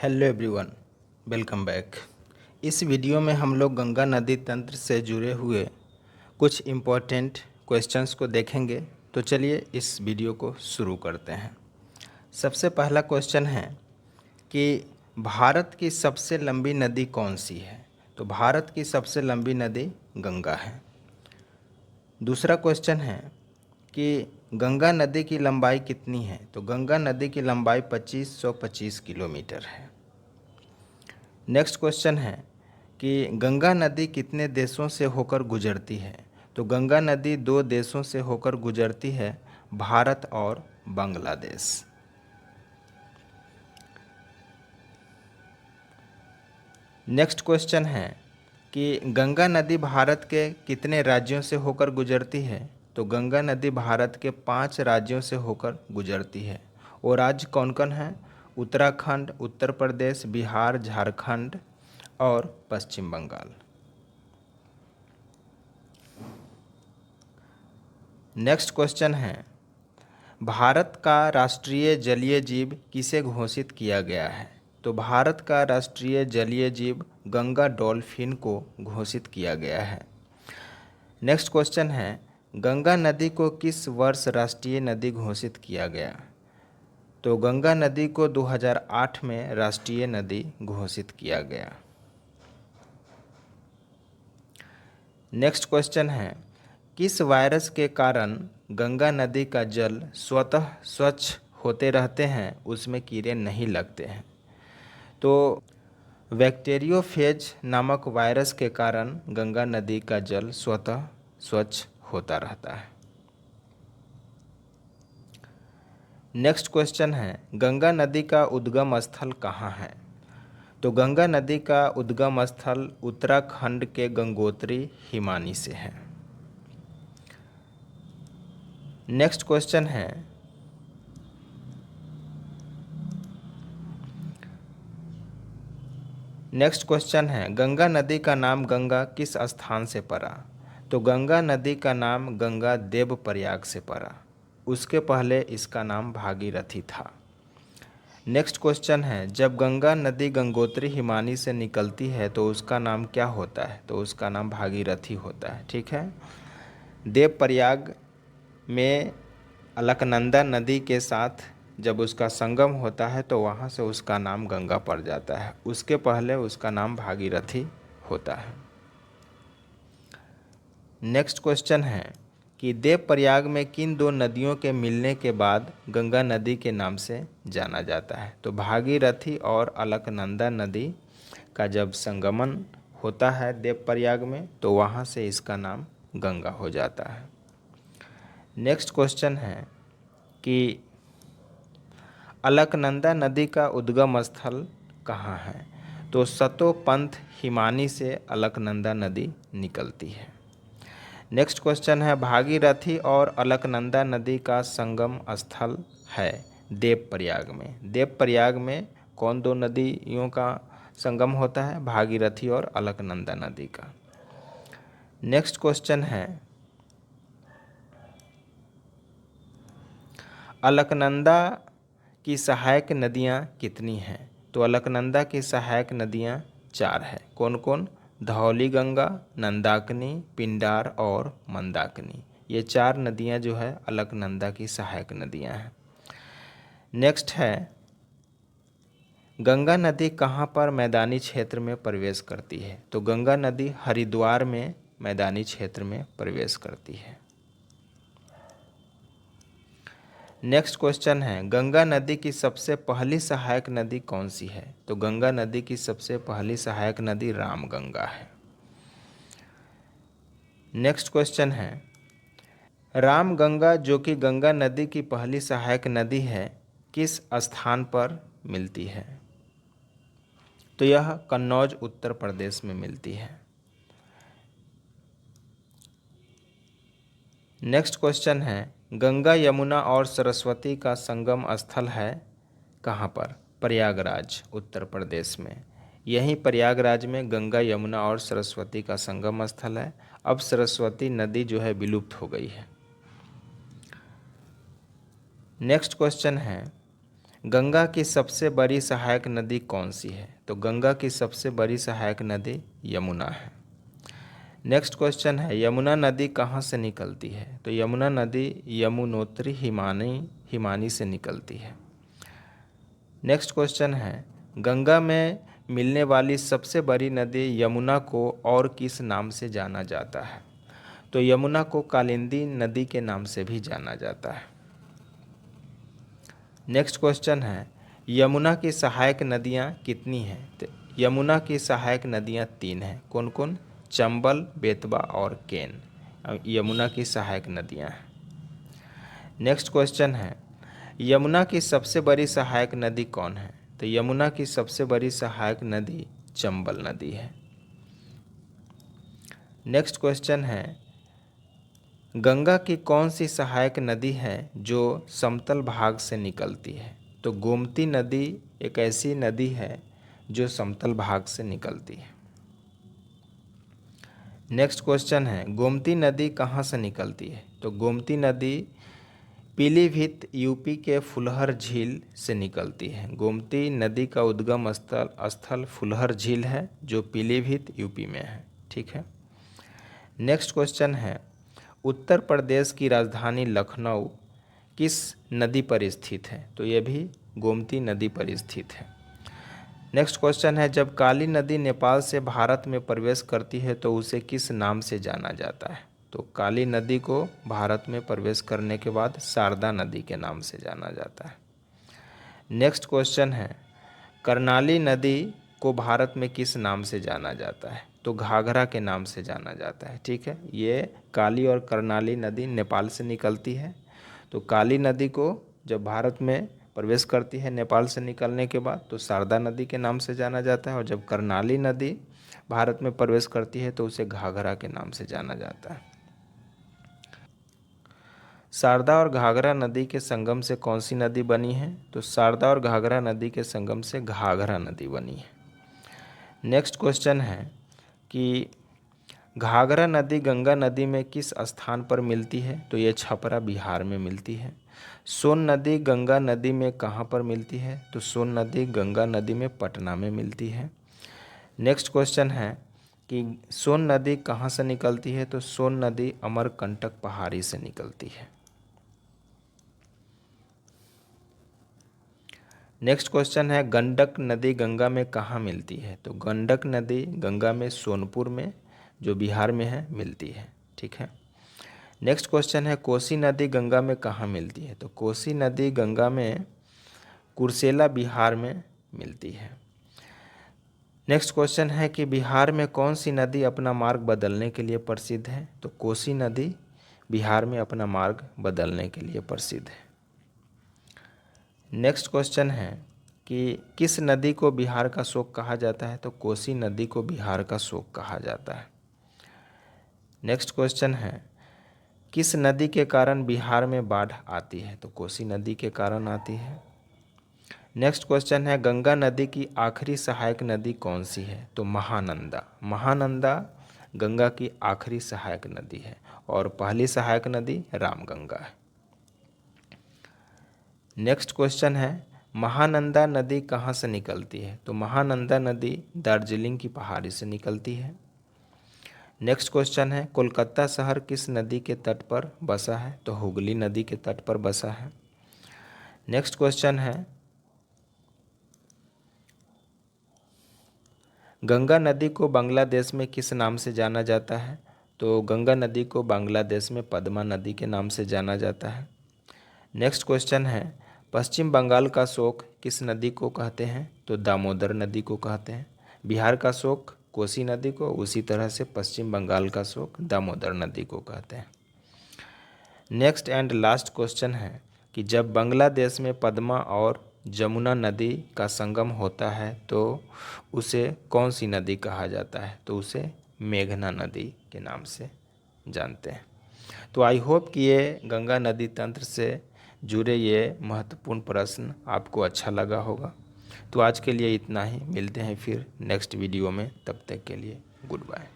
Hello everyone, welcome back. इस video में हम लोग गंगा नदी तंत्र से जुड़े हुए कुछ इम्पोर्टेंट क्वेश्चंस को देखेंगे। तो चलिए इस वीडियो को शुरू करते हैं। सबसे पहला क्वेश्चन है कि भारत की सबसे लंबी नदी कौन सी है। तो भारत की सबसे लंबी नदी गंगा है। दूसरा क्वेश्चन है कि गंगा नदी की लंबाई कितनी है। तो गंगा नदी की लंबाई 2525 किलोमीटर है। नेक्स्ट क्वेश्चन है कि गंगा नदी कितने देशों से होकर गुजरती है। तो गंगा नदी 2 देशों से होकर गुजरती है, भारत और बांग्लादेश। नेक्स्ट क्वेश्चन है कि गंगा नदी भारत के कितने राज्यों से होकर गुजरती है। तो गंगा नदी भारत के 5 राज्यों से होकर गुजरती है। वो राज्य कौन कौन हैं? उत्तराखंड, उत्तर प्रदेश, बिहार, झारखंड और पश्चिम बंगाल। नेक्स्ट क्वेश्चन है भारत का राष्ट्रीय जलीय जीव किसे घोषित किया गया है। तो भारत का राष्ट्रीय जलीय जीव गंगा डॉल्फिन को घोषित किया गया है। नेक्स्ट क्वेश्चन है गंगा नदी को किस वर्ष राष्ट्रीय नदी घोषित किया गया। तो गंगा नदी को 2008 में राष्ट्रीय नदी घोषित किया गया। नेक्स्ट क्वेश्चन है किस वायरस के कारण गंगा नदी का जल स्वतः स्वच्छ होते रहते हैं, उसमें कीड़े नहीं लगते हैं। तो बैक्टीरियोफेज नामक वायरस के कारण गंगा नदी का जल स्वतः स्वच्छ होता रहता है। नेक्स्ट क्वेश्चन है गंगा नदी का उद्गम स्थल कहाँ है। तो गंगा नदी का उद्गम स्थल उत्तराखंड के गंगोत्री हिमानी से है। नेक्स्ट क्वेश्चन है गंगा नदी का नाम गंगा किस स्थान से पड़ा। तो गंगा नदी का नाम गंगा देवप्रयाग से पड़ा। उसके पहले इसका नाम भागीरथी था। नेक्स्ट क्वेश्चन है जब गंगा नदी गंगोत्री हिमानी से निकलती है तो उसका नाम क्या होता है। तो उसका नाम भागीरथी होता है। ठीक है। देवप्रयाग में अलकनंदा नदी के साथ जब उसका संगम होता है तो वहाँ से उसका नाम गंगा पड़ जाता है। उसके पहले उसका नाम भागीरथी होता है। नेक्स्ट क्वेश्चन है कि देवप्रयाग में किन 2 नदियों के मिलने के बाद गंगा नदी के नाम से जाना जाता है। तो भागीरथी और अलकनंदा नदी का जब संगमन होता है देवप्रयाग में तो वहाँ से इसका नाम गंगा हो जाता है। नेक्स्ट क्वेश्चन है कि अलकनंदा नदी का उद्गम स्थल कहाँ है। तो सतोपंथ हिमानी से अलकनंदा नदी निकलती है। नेक्स्ट क्वेश्चन है भागीरथी और अलकनंदा नदी का संगम स्थल है देवप्रयाग में। देवप्रयाग में कौन 2 नदियों का संगम होता है? भागीरथी और अलकनंदा नदी का। नेक्स्ट क्वेश्चन है अलकनंदा की सहायक नदियाँ कितनी हैं। तो अलकनंदा की सहायक नदियाँ 4 हैं। कौन कौन? धौली गंगा, नंदाकिनी, पिंडार और मंदाकिनी। ये 4 नदियाँ जो है अलकनंदा की सहायक नदियाँ हैं। नेक्स्ट है गंगा नदी कहाँ पर मैदानी क्षेत्र में प्रवेश करती है। तो गंगा नदी हरिद्वार में मैदानी क्षेत्र में प्रवेश करती है। नेक्स्ट क्वेश्चन है गंगा नदी की सबसे पहली सहायक नदी कौन सी है। तो गंगा नदी की सबसे पहली सहायक नदी रामगंगा है। नेक्स्ट क्वेश्चन है रामगंगा जो कि गंगा नदी की पहली सहायक नदी है किस स्थान पर मिलती है। तो यह कन्नौज उत्तर प्रदेश में मिलती है। नेक्स्ट क्वेश्चन है गंगा यमुना और सरस्वती का संगम स्थल है कहाँ पर? प्रयागराज उत्तर प्रदेश में। यहीं प्रयागराज में गंगा यमुना और सरस्वती का संगम स्थल है। अब सरस्वती नदी जो है विलुप्त हो गई है। नेक्स्ट क्वेश्चन है गंगा की सबसे बड़ी सहायक नदी कौन सी है? तो गंगा की सबसे बड़ी सहायक नदी यमुना है। नेक्स्ट क्वेश्चन है, यमुना नदी कहाँ से निकलती है? तो यमुना नदी यमुनोत्री हिमानी से निकलती है। नेक्स्ट क्वेश्चन है, गंगा में मिलने वाली सबसे बड़ी नदी यमुना को और किस नाम से जाना जाता है? तो यमुना को कालिंदी नदी के नाम से भी जाना जाता है। नेक्स्ट क्वेश्चन है, यमुना की सहायक नदियाँ कितनी हैं? तो यमुना की सहायक नदियाँ 3 हैं। कौन कौन? चंबल, बेतवा और केन यमुना की सहायक नदियाँ हैं। नेक्स्ट क्वेश्चन है, यमुना की सबसे बड़ी सहायक नदी कौन है? तो यमुना की सबसे बड़ी सहायक नदी चंबल नदी है। नेक्स्ट क्वेश्चन है, गंगा की कौन सी सहायक नदी है जो समतल भाग से निकलती है? तो गोमती नदी एक ऐसी नदी है जो समतल भाग से निकलती है। नेक्स्ट क्वेश्चन है, गोमती नदी कहाँ से निकलती है? तो गोमती नदी पीलीभीत यूपी के फुलहर झील से निकलती है। गोमती नदी का उद्गम स्थल फुलहर झील है जो पीलीभीत यूपी में है। ठीक है। नेक्स्ट क्वेश्चन है, उत्तर प्रदेश की राजधानी लखनऊ किस नदी पर स्थित है? तो यह भी गोमती नदी पर स्थित है। नेक्स्ट क्वेश्चन है, जब काली नदी नेपाल से भारत में प्रवेश करती है तो उसे किस नाम से जाना जाता है? तो काली नदी को भारत में प्रवेश करने के बाद शारदा नदी के नाम से जाना जाता है। नेक्स्ट क्वेश्चन है, कर्णाली नदी को भारत में किस नाम से जाना जाता है? तो घाघरा के नाम से जाना जाता है। ठीक है, ये काली और कर्णाली नदी नेपाल से निकलती है। तो काली नदी को जब भारत में प्रवेश करती है नेपाल से निकलने के बाद तो शारदा नदी के नाम से जाना जाता है, और जब कर्णाली नदी भारत में प्रवेश करती है तो उसे घाघरा के नाम से जाना जाता है। शारदा और घाघरा नदी के संगम से कौन सी नदी बनी है? तो शारदा और घाघरा नदी के संगम से घाघरा नदी बनी है। नेक्स्ट क्वेश्चन है कि घाघरा नदी गंगा नदी में किस स्थान पर मिलती है? तो ये छपरा बिहार में मिलती है। सोन नदी गंगा नदी में कहाँ पर मिलती है? तो सोन नदी गंगा नदी में पटना में मिलती है। नेक्स्ट क्वेश्चन है कि सोन नदी कहाँ से निकलती है? तो सोन नदी अमरकंटक पहाड़ी से निकलती है। नेक्स्ट क्वेश्चन है, गंडक नदी गंगा में कहाँ मिलती है? तो गंडक नदी गंगा में सोनपुर में, जो बिहार में है, मिलती है। ठीक है। नेक्स्ट क्वेश्चन है, कोसी नदी गंगा में कहाँ मिलती है? तो कोसी नदी गंगा में कुर्सेला बिहार में मिलती है। नेक्स्ट क्वेश्चन है कि बिहार में कौन सी नदी अपना मार्ग बदलने के लिए प्रसिद्ध है? तो कोसी नदी बिहार में अपना मार्ग बदलने के लिए प्रसिद्ध है। नेक्स्ट क्वेश्चन है कि किस नदी को बिहार का शोक कहा जाता है? तो कोसी नदी को बिहार का शोक कहा जाता है। नेक्स्ट क्वेश्चन है, किस नदी के कारण बिहार में बाढ़ आती है? तो कोसी नदी के कारण आती है। नेक्स्ट क्वेश्चन है, गंगा नदी की आखिरी सहायक नदी कौन सी है? तो महानंदा। महानंदा गंगा की आखिरी सहायक नदी है और पहली सहायक नदी रामगंगा है। नेक्स्ट क्वेश्चन है, महानंदा नदी कहाँ से निकलती है? तो महानंदा नदी दार्जिलिंग की पहाड़ी से निकलती है। नेक्स्ट क्वेश्चन है, कोलकाता शहर किस नदी के तट पर बसा है? तो हुगली नदी के तट पर बसा है। नेक्स्ट क्वेश्चन है, गंगा नदी को बांग्लादेश में किस नाम से जाना जाता है? तो गंगा नदी को बांग्लादेश में पद्मा नदी के नाम से जाना जाता है। नेक्स्ट क्वेश्चन है, पश्चिम बंगाल का शोक किस नदी को कहते हैं? तो दामोदर नदी को कहते हैं। बिहार का शोक कोसी नदी को, उसी तरह से पश्चिम बंगाल का शोक दामोदर नदी को कहते हैं। नेक्स्ट एंड लास्ट क्वेश्चन है कि जब बांग्लादेश में पद्मा और जमुना नदी का संगम होता है तो उसे कौन सी नदी कहा जाता है? तो उसे मेघना नदी के नाम से जानते हैं। तो आई होप कि ये गंगा नदी तंत्र से जुड़े ये महत्वपूर्ण प्रश्न आपको अच्छा लगा होगा। तो आज के लिए इतना ही, मिलते हैं फिर नेक्स्ट वीडियो में, तब तक के लिए गुड बाय।